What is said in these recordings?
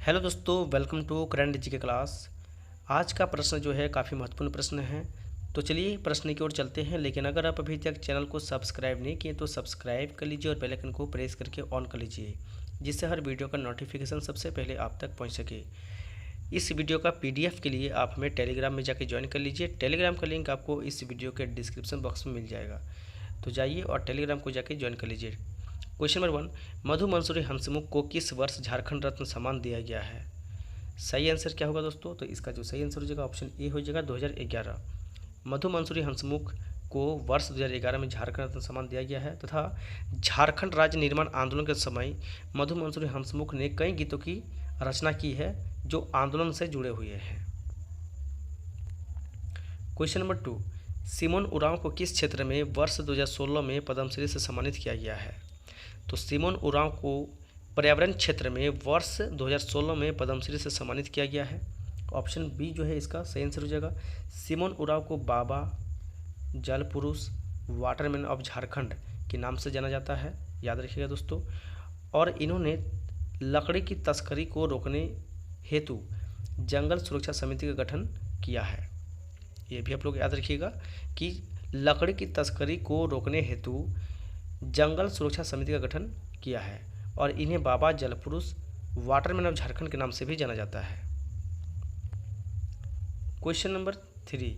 Hello दोस्तों, welcome to current जी के class. आज का प्रश्न जो है काफ़ी महत्वपूर्ण प्रश्न है। तो चलिए प्रश्न की ओर चलते हैं। लेकिन अगर आप अभी तक चैनल को सब्सक्राइब नहीं किए तो सब्सक्राइब कर लीजिए और बेल आइकन को प्रेस करके ऑन कर लीजिए, जिससे हर वीडियो का नोटिफिकेशन सबसे पहले आप तक पहुंच सके। इस वीडियो का पीडीएफ के लिए आप हमें टेलीग्राम में जाके ज्वाइन कर लीजिए। टेलीग्राम का लिंक आपको इस वीडियो के डिस्क्रिप्शन बॉक्स में मिल जाएगा, तो जाइए और टेलीग्राम को जाके ज्वाइन कर लीजिए। क्वेश्चन नंबर 1, मधु मंसूरी हंसमुख को किस वर्ष झारखंड रत्न सम्मान दिया गया है? सही आंसर क्या होगा दोस्तों? तो इसका जो सही आंसर हो जाएगा ऑप्शन ए हो जाएगा 2011। मधु मंसूरी हंसमुख को वर्ष 2011 में झारखंड रत्न सम्मान दिया गया है तथा झारखंड राज्य निर्माण आंदोलन के समय मधु मंसूरी हंसमुख ने कई गीतों की रचना की है जो आंदोलन से जुड़े हुए हैं। क्वेश्चन नंबर 2, सिमोन उरांव को किस क्षेत्र में वर्ष 2016 में पद्मश्री से सम्मानित किया गया है? तो सिमोन उरांव को पर्यावरण क्षेत्र में वर्ष 2016 में पद्मश्री से सम्मानित किया गया है। ऑप्शन बी जो है इसका सही आंसर हो जाएगा। सिमोन उरांव को बाबा जल पुरुष वाटरमैन ऑफ झारखंड के नाम से जाना जाता है, याद रखिएगा दोस्तों। और इन्होंने लकड़ी की तस्करी को रोकने हेतु जंगल सुरक्षा समिति का गठन किया है। ये भी आप लोग याद रखिएगा कि लकड़ी की तस्करी को रोकने हेतु जंगल सुरक्षा समिति का गठन किया है और इन्हें बाबा जलपुरुष वाटरमैन ऑफ झारखंड के नाम से भी जाना जाता है। क्वेश्चन नंबर 3,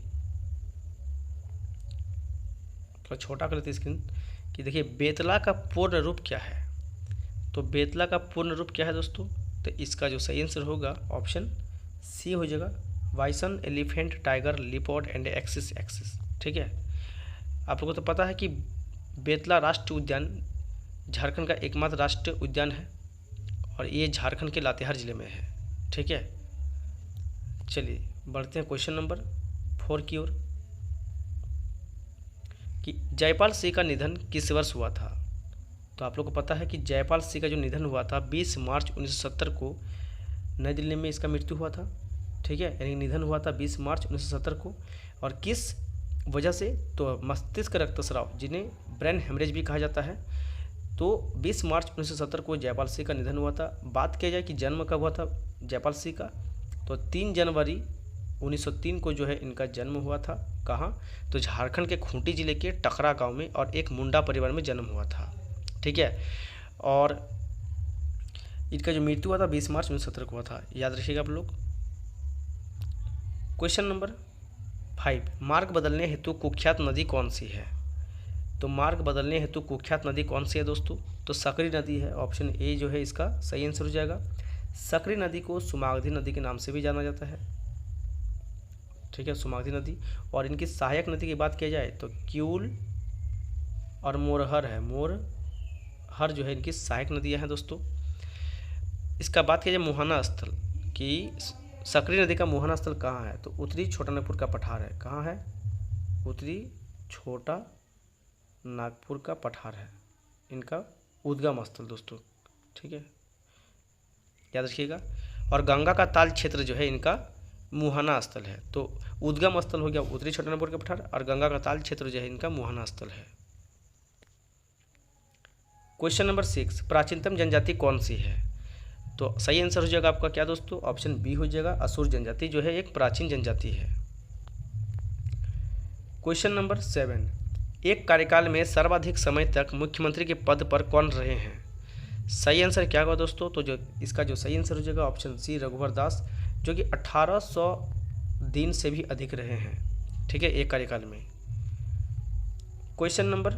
थोड़ा छोटा कर लेते स्क्रीन कि देखिए बेतला का पूर्ण रूप क्या है? तो बेतला का पूर्ण रूप क्या है दोस्तों? तो इसका जो सही आंसर होगा ऑप्शन सी हो जाएगा, bison, elephant, tiger, leopard and axis. ठीक है, आप लोगों को तो पता है कि बेतला राष्ट्रीय उद्यान झारखंड का एकमात्र राष्ट्रीय उद्यान है और ये झारखंड के लातेहार जिले में है। ठीक है, चलिए बढ़ते हैं क्वेश्चन नंबर 4 की ओर कि जयपाल सिंह का निधन किस वर्ष हुआ था? तो आप लोग को पता है कि जयपाल सिंह का जो निधन हुआ था 20 मार्च 1970 को नई दिल्ली में इसका मृत्यु हुआ था। ठीक है, यानी निधन हुआ था 20 मार्च 1970 को। और किस वजह से? तो मस्तिष्क रक्तस्राव, जिन्हें ब्रेन हेमरेज भी कहा जाता है। तो 20 मार्च 1970 को जयपाल सिंह का निधन हुआ था। बात किया जाए कि जन्म कब हुआ था जयपाल सिंह का, तो 3 जनवरी 1903 को जो है इनका जन्म हुआ था। कहाँ? तो झारखंड के खूंटी जिले के टकरा गांव में और एक मुंडा परिवार में जन्म हुआ था। ठीक है, और इनका जो मृत्यु हुआ था 20 मार्च 1970 को हुआ था, याद रखिएगा आप लोग। क्वेश्चन नंबर 5, मार्ग बदलने हेतु कुख्यात नदी कौन सी है? तो मार्ग बदलने हेतु कुख्यात नदी कौन सी है दोस्तों? तो सकरी नदी है। ऑप्शन ए जो है इसका सही आंसर हो जाएगा। सकरी नदी को सुमागधी नदी के नाम से भी जाना जाता है। ठीक है, सुमागधी नदी। और इनकी सहायक नदी की बात किया जाए तो क्यूल और मोरहर है। मोरहर जो है इनकी सहायक नदियाँ हैं दोस्तों। इसका बात किया जाए मुहाना स्थल कि सकरी नदी का मुहाना स्थल कहाँ है? तो उत्तरी छोटा नागपुर का पठार है। कहाँ है? उत्तरी छोटा नागपुर का पठार है इनका उद्गम स्थल दोस्तों। ठीक है, याद रखिएगा। और गंगा का ताल क्षेत्र जो है इनका मुहाना स्थल है। तो उद्गम स्थल हो गया उत्तरी छोटा नागपुर का पठार और गंगा का ताल क्षेत्र जो है इनका मुहाना स्थल है। क्वेश्चन नंबर 6, प्राचीनतम जनजाति कौन सी है? तो सही आंसर हो जाएगा आपका क्या दोस्तों? ऑप्शन बी हो जाएगा, असुर जनजाति जो है एक प्राचीन जनजाति है। क्वेश्चन नंबर 7, एक कार्यकाल में सर्वाधिक समय तक मुख्यमंत्री के पद पर कौन रहे हैं? सही आंसर क्या होगा दोस्तों? तो जो इसका जो सही आंसर हो जाएगा ऑप्शन सी, रघुवर दास, जो कि 1800 दिन से भी अधिक रहे हैं। ठीक है, एक कार्यकाल में। क्वेश्चन नंबर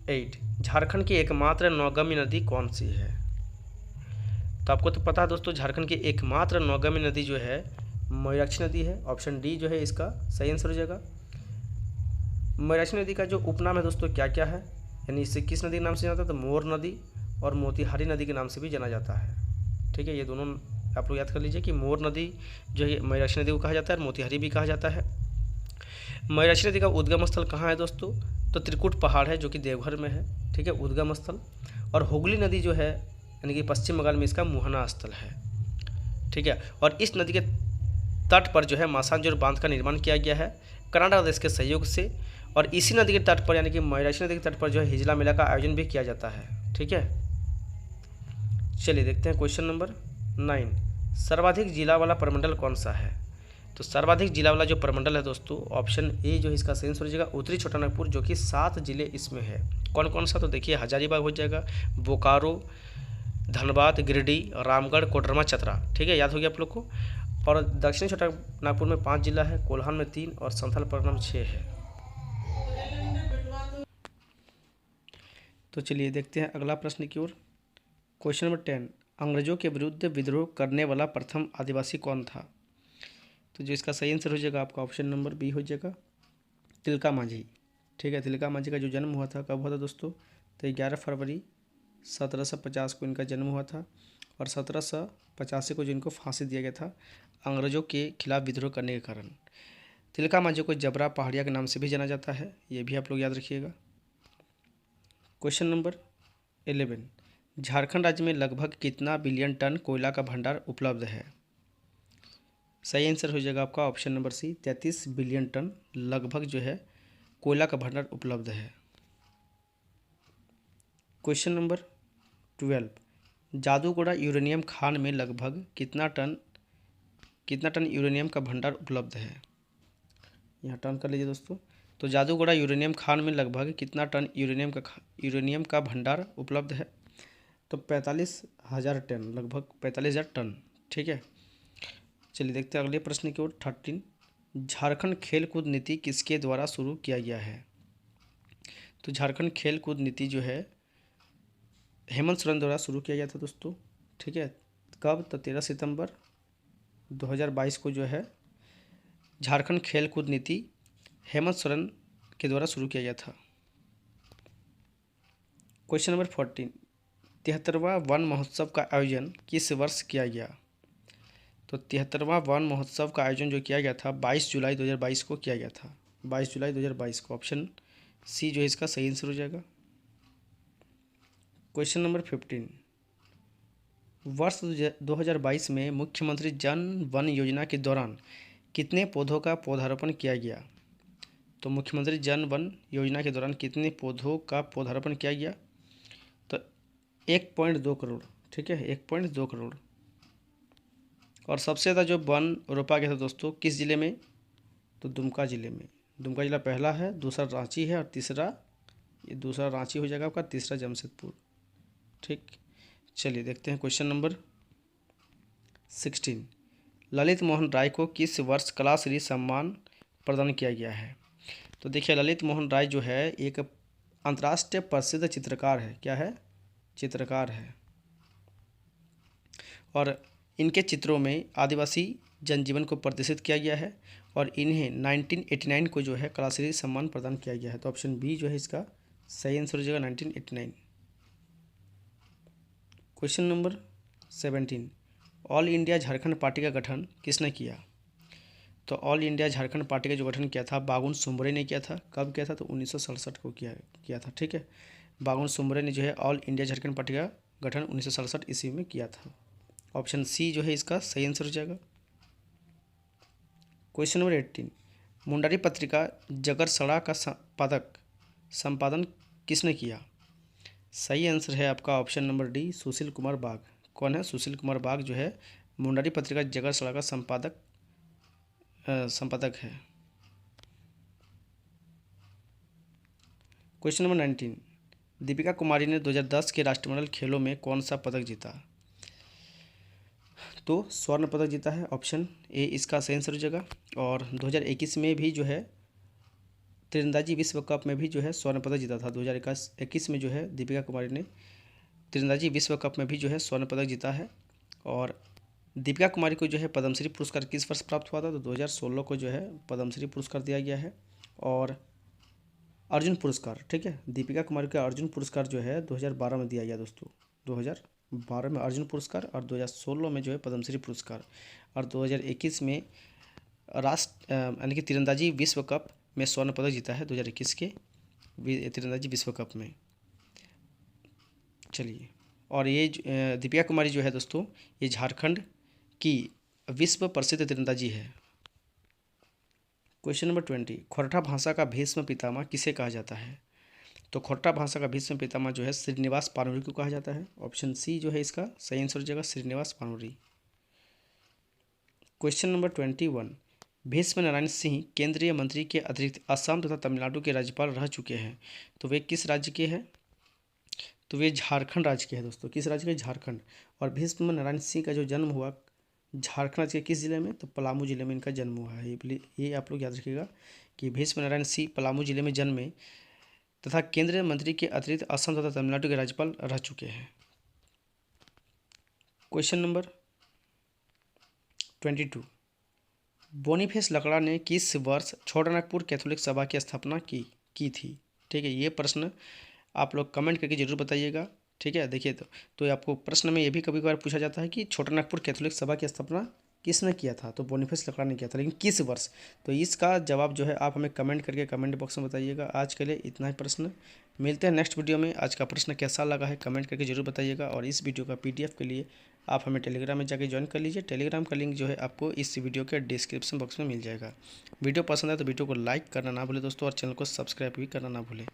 8, झारखंड की एकमात्र नौगामी नदी कौन सी है? तो आपको तो पता है दोस्तों, झारखंड की एकमात्र नौगामी नदी जो है मयूराक्षी नदी है। ऑप्शन डी जो है इसका सही आंसर हो जाएगा। मयूराक्षी नदी का जो उपनाम है दोस्तों क्या क्या है, यानी इसे किस नदी के नाम से जाना जाता है? तो मोर नदी और मोतिहारी नदी के नाम से भी जाना जाता है। ठीक है, ये दोनों आप लोग याद कर लीजिए कि मोर नदी जो है मयूराक्षी नदी को कहा जाता है और मोतिहारी भी कहा जाता है। मयूराक्षी नदी का उद्गम स्थल कहाँ है दोस्तों? तो त्रिकुट पहाड़ है जो कि देवघर में है। ठीक है, उद्गम स्थल। और हुगली नदी जो है यानी कि पश्चिम बंगाल में इसका मुहाना स्थल है। ठीक है, और इस नदी के तट पर जो है मासांजोर बांध का निर्माण किया गया है कनाडा देश के सहयोग से। और इसी नदी के तट पर यानी कि मयूराक्षी नदी के तट पर जो है हिजला मेला का आयोजन भी किया जाता है। ठीक है, चलिए देखते हैं क्वेश्चन नंबर 9 सर्वाधिक जिला वाला प्रमंडल कौन सा है? तो सर्वाधिक जिला वाला जो प्रमंडल है दोस्तों, ऑप्शन ए जो है इसका सही आंसर हो जाएगा उत्तरी छोटानागपुर, जो कि 7 जिले इसमें है। कौन कौन सा? तो देखिए हजारीबाग हो जाएगा, बोकारो, धनबाद, गिरिडीह, रामगढ़, कोडरमा, चतरा। ठीक है, याद हो गया आप लोग को। और दक्षिणी छोटानागपुर में 5 जिला है, कोल्हान में 3 और संथाल परगना में 6 है। तो चलिए देखते हैं अगला प्रश्न की ओर। क्वेश्चन नंबर 10 अंग्रेजों के विरुद्ध विद्रोह करने वाला प्रथम आदिवासी कौन था? तो जो इसका सही आंसर हो जाएगा आपका ऑप्शन नंबर बी हो जाएगा तिलका मांझी। ठीक है, तिलका मांझी का जो जन्म हुआ था कब हुआ था दोस्तों? तो 11 फरवरी 1750 को इनका जन्म हुआ था और 1785 को जो इनको फांसी दिया गया था अंग्रेजों के खिलाफ विद्रोह करने के कारण। तिलका मांझी को जबरा पहाड़िया के नाम से भी जाना जाता है, ये भी आप लोग याद रखिएगा। क्वेश्चन नंबर 11 झारखंड राज्य में लगभग कितना बिलियन टन कोयला का भंडार उपलब्ध है? सही आंसर हो जाएगा आपका option number C 33 billion ton लगभग जो है कोयला का भंडार उपलब्ध है। क्वेश्चन नंबर 12 जादूगोड़ा यूरेनियम खान में लगभग कितना टन यूरेनियम का भंडार उपलब्ध है? यहाँ टर्न कर लीजिए दोस्तों। तो जादूगोड़ा यूरेनियम खान में लगभग कितना टन यूरेनियम का भंडार उपलब्ध है? तो 45,000 टन, लगभग 45,000 टन। ठीक है, चलिए देखते हैं अगले प्रश्न की ओर। 13 झारखंड खेल कूद नीति किसके द्वारा शुरू किया गया है? तो झारखंड खेल कूद नीति जो है हेमंत सोरेन द्वारा शुरू किया गया था दोस्तों। ठीक है, कब? तो 13 सितंबर 2022 को जो है झारखंड खेल कूद नीति हेमंत सोरेन के द्वारा शुरू किया गया था। क्वेश्चन नंबर 14 73वां वन महोत्सव का आयोजन किस वर्ष किया गया? तो 73वां वन महोत्सव का आयोजन जो किया गया था 22 जुलाई 2022 को किया गया था। 22 जुलाई 2022 को ऑप्शन सी जो है इसका सही आंसर हो जाएगा। क्वेश्चन नंबर 15 वर्ष 2022 में मुख्यमंत्री जन वन योजना के दौरान कितने पौधों का पौधारोपण किया गया? तो मुख्यमंत्री जन वन योजना के दौरान कितने पौधों का पौधारोपण किया गया? तो 1.2 करोड़। ठीक है, 1.2 करोड़। और सबसे ज़्यादा जो वन रोपा गया था दोस्तों किस ज़िले में? तो दुमका ज़िले में। दुमका ज़िला पहला है, दूसरा रांची है और दूसरा रांची हो जाएगा आपका, तीसरा जमशेदपुर। ठीक, चलिए देखते हैं क्वेश्चन नंबर 16 ललित मोहन राय को किस वर्ष कलाश्री सम्मान प्रदान किया गया है? तो देखिए ललित मोहन राय जो है एक अंतर्राष्ट्रीय प्रसिद्ध चित्रकार है। क्या है? चित्रकार है। और इनके चित्रों में आदिवासी जनजीवन को प्रदर्शित किया गया है और इन्हें 1989 को जो है कलाश्री सम्मान प्रदान किया गया है। तो ऑप्शन बी जो है इसका सही आंसर हो जाएगा 1989। Question number 17 all India Jharkhand party का गठन किसने किया? तो ऑल इंडिया झारखंड पार्टी का जो गठन किया था बागुन सुम्बरे ने किया था। कब किया था? तो 1967 को किया था। ठीक है, बागुन सुम्बरे ने जो है ऑल इंडिया झारखंड पार्टी का गठन 1967 ईस्वी में किया था। ऑप्शन सी जो है इसका सही आंसर हो जाएगा। क्वेश्चन नंबर 18 मुंडारी पत्रिका जगरसड़ा का संपादन किसने किया? सही आंसर है आपका option number D Sushil Kumar बाग। कौन है? सुशील कुमार बाग जो है मुंडारी पत्रिका जगरसड़ा का संपादक है। क्वेश्चन नंबर 19 दीपिका कुमारी ने 2010 के राष्ट्रमंडल खेलों में कौन सा पदक जीता? तो स्वर्ण पदक जीता है। ऑप्शन ए इसका सही आंसर हो जाएगा। और 2021 में भी जो है तीरंदाजी विश्व कप में भी जो है स्वर्ण पदक जीता था। 2021 में जो है दीपिका कुमारी ने तीरंदाजी विश्व कप में भी जो है स्वर्ण पदक जीता है। और दीपिका कुमारी को जो है पद्मश्री पुरस्कार किस वर्ष प्राप्त हुआ था? तो 2016 को जो है पद्मश्री पुरस्कार दिया गया है। और अर्जुन पुरस्कार, ठीक है, दीपिका कुमारी का अर्जुन पुरस्कार जो है 2012 में दिया गया दोस्तों। 2012 में अर्जुन पुरस्कार और 2016 में जो है पद्मश्री पुरस्कार और 2021 में यानी कि तीरंदाजी विश्व कप में स्वर्ण पदक जीता है 2021 के तीरंदाजी विश्व कप में। चलिए, और ये दीपिका कुमारी जो है दोस्तों ये झारखंड की विश्व प्रसिद्ध तीरंदाजी है। क्वेश्चन नंबर 20 खोरठा भाषा का भीष्म पितामह किसे कहा जाता है? तो खोरठा भाषा का भीष्म पितामह जो है श्रीनिवास पानूरी को कहा जाता है। ऑप्शन सी जो है इसका सही आंसर हो जाएगा श्रीनिवास पानूरी। क्वेश्चन नंबर 21, भीष्म नारायण सिंह केंद्रीय मंत्री के अतिरिक्त असम तथा तमिलनाडु के राज्यपाल रह चुके हैं, तो वे किस राज्य के हैं? तो वे झारखंड राज्य के हैं दोस्तों। किस राज्य के? झारखंड। और भीष्म नारायण सिंह का जो जन्म हुआ झारखंड राज्य के किस जिले में? तो पलामू जिले में इनका जन्म हुआ है। ये आप लोग याद रखिएगा कि भीष्म नारायण सिंह पलामू जिले में जन्मे तथा केंद्रीय मंत्री के अतिरिक्त असम तथा तमिलनाडु के राज्यपाल रह चुके हैं। क्वेश्चन नंबर 22, बोनीफेस लकड़ा ने किस वर्ष छोटानागपुर कैथोलिक सभा की स्थापना की थी? ठीक है, ये प्रश्न आप लोग कमेंट करके जरूर बताइएगा। ठीक है, देखिए तो आपको प्रश्न में ये भी कभी कभार पूछा जाता है कि छोटानागपुर कैथोलिक सभा की स्थापना किसने किया था? तो बोनीफेस लकड़ा ने किया था, लेकिन किस वर्ष? तो इसका जवाब जो है आप हमें कमेंट करके कमेंट बॉक्स में बताइएगा। आज के लिए इतना ही प्रश्न, मिलते हैं नेक्स्ट वीडियो में। आज का प्रश्न कैसा लगा है कमेंट करके जरूर बताइएगा। और इस वीडियो का PDF के लिए आप हमें टेलीग्राम में जाके ज्वाइन कर लीजिए। टेलीग्राम का लिंक जो है आपको इस वीडियो के डिस्क्रिप्शन बॉक्स में मिल जाएगा। वीडियो पसंद है तो वीडियो को लाइक करना ना भूलें दोस्तों, और चैनल को सब्सक्राइब भी करना ना भूलें।